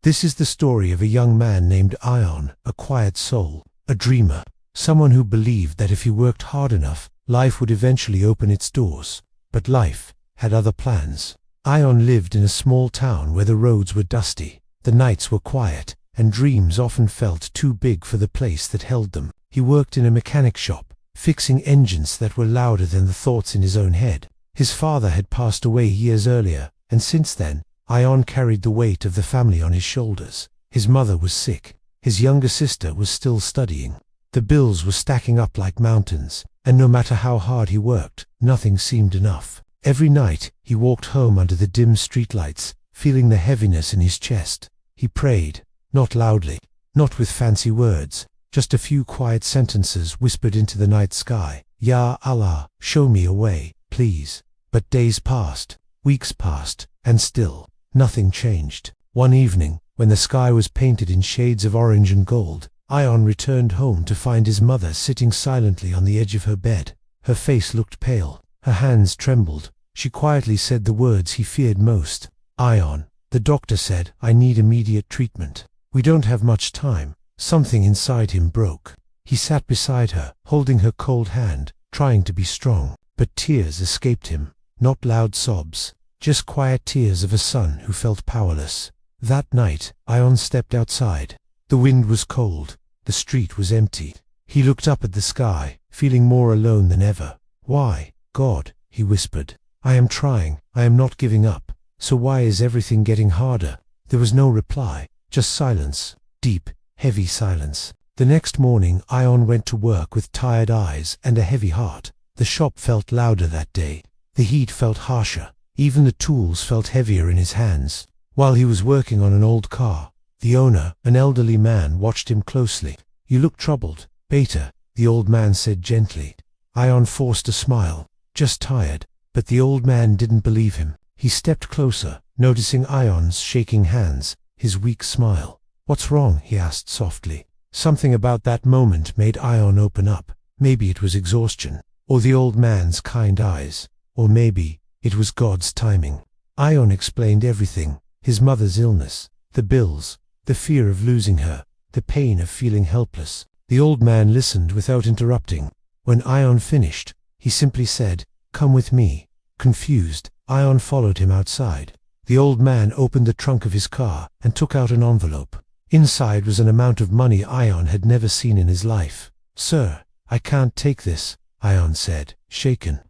This is the story of a young man named Ion, a quiet soul, a dreamer, someone who believed that if he worked hard enough, life would eventually open its doors. But life had other plans. Ion lived in a small town where the roads were dusty, the nights were quiet, and dreams often felt too big for the place that held them. He worked in a mechanic shop, fixing engines that were louder than the thoughts in his own head. His father had passed away years earlier, and since then, Ion carried the weight of the family on his shoulders. His mother was sick. His younger sister was still studying. The bills were stacking up like mountains, and no matter how hard he worked, nothing seemed enough. Every night, he walked home under the dim streetlights, feeling the heaviness in his chest. He prayed, not loudly, not with fancy words, just a few quiet sentences whispered into the night sky. Ya Allah, show me a way, please. But days passed, weeks passed, and still, nothing changed. One evening, when the sky was painted in shades of orange and gold, Ion returned home to find his mother sitting silently on the edge of her bed. Her face looked pale, her hands trembled. She quietly said the words he feared most. Ion, the doctor said, I need immediate treatment. We don't have much time. Something inside him broke. He sat beside her, holding her cold hand, trying to be strong. But tears escaped him, not loud sobs, just quiet tears of a son who felt powerless. That night, Ion stepped outside. The wind was cold. The street was empty. He looked up at the sky, feeling more alone than ever. Why, God, he whispered. I am trying. I am not giving up. So why is everything getting harder? There was no reply, just silence. Deep, heavy silence. The next morning, Ion went to work with tired eyes and a heavy heart. The shop felt louder that day. The heat felt harsher. Even the tools felt heavier in his hands. While he was working on an old car, the owner, an elderly man, watched him closely. You look troubled. Beta, the old man said gently. Ion forced a smile. Just tired. But the old man didn't believe him. He stepped closer, noticing Ion's shaking hands, his weak smile. What's wrong? He asked softly. Something about that moment made Ion open up. Maybe it was exhaustion, or the old man's kind eyes, or maybe it was God's timing. Ion explained everything. His mother's illness, the bills, the fear of losing her, the pain of feeling helpless. The old man listened without interrupting. When Ion finished, he simply said, Come with me. Confused, Ion followed him outside. The old man opened the trunk of his car and took out an envelope. Inside was an amount of money Ion had never seen in his life. Sir, I can't take this, Ion said, shaken.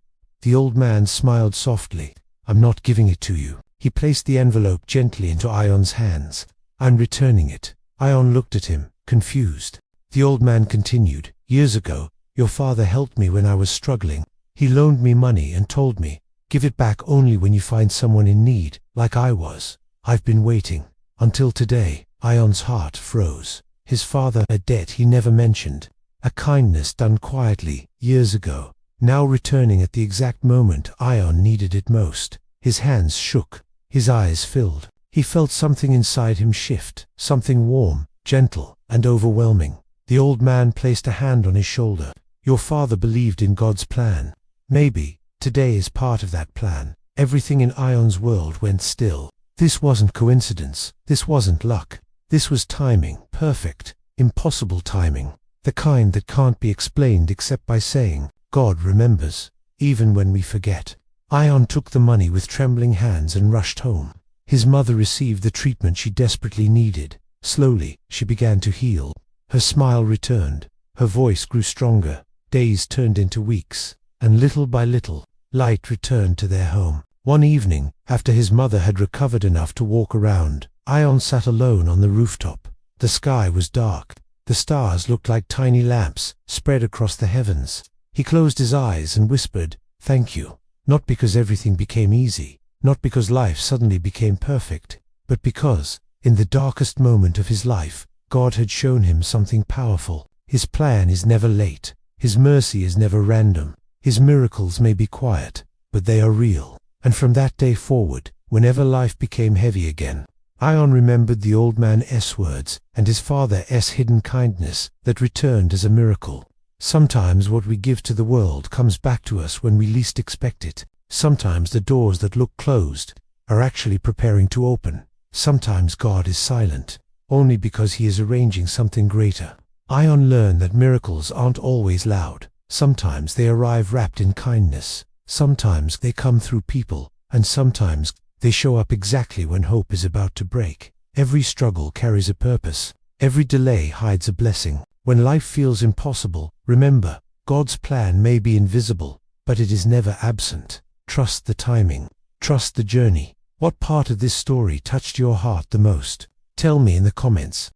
The old man smiled softly. I'm not giving it to you. He placed the envelope gently into Ion's hands. I'm returning it. Ion looked at him, confused. The old man continued, Years ago, your father helped me when I was struggling. He loaned me money and told me, give it back only when you find someone in need, like I was. I've been waiting. Until today. Ion's heart froze. His father, a debt he never mentioned. A kindness done quietly, years ago. Now returning at the exact moment Ion needed it most. His hands shook. His eyes filled. He felt something inside him shift, something warm, gentle, and overwhelming. The old man placed a hand on his shoulder. Your father believed in God's plan. Maybe, today is part of that plan. Everything in Ion's world went still. This wasn't coincidence. This wasn't luck. This was timing, perfect, impossible timing. The kind that can't be explained except by saying, God remembers, even when we forget. Ion took the money with trembling hands and rushed home. His mother received the treatment she desperately needed. Slowly, she began to heal. Her smile returned. Her voice grew stronger. Days turned into weeks. And little by little, light returned to their home. One evening, after his mother had recovered enough to walk around, Ion sat alone on the rooftop. The sky was dark. The stars looked like tiny lamps spread across the heavens. He closed his eyes and whispered, Thank you. Not because everything became easy, not because life suddenly became perfect, but because, in the darkest moment of his life, God had shown him something powerful. His plan is never late. His mercy is never random. His miracles may be quiet, but they are real. And from that day forward, whenever life became heavy again, Ion remembered the old man's words and his father's hidden kindness that returned as a miracle. Sometimes what we give to the world comes back to us when we least expect it. Sometimes the doors that look closed are actually preparing to open. Sometimes God is silent, only because he is arranging something greater. Ion learned that miracles aren't always loud. Sometimes they arrive wrapped in kindness. Sometimes they come through people, and sometimes they show up exactly when hope is about to break. Every struggle carries a purpose. Every delay hides a blessing. When life feels impossible, remember, God's plan may be invisible, but it is never absent. Trust the timing. Trust the journey. What part of this story touched your heart the most? Tell me in the comments.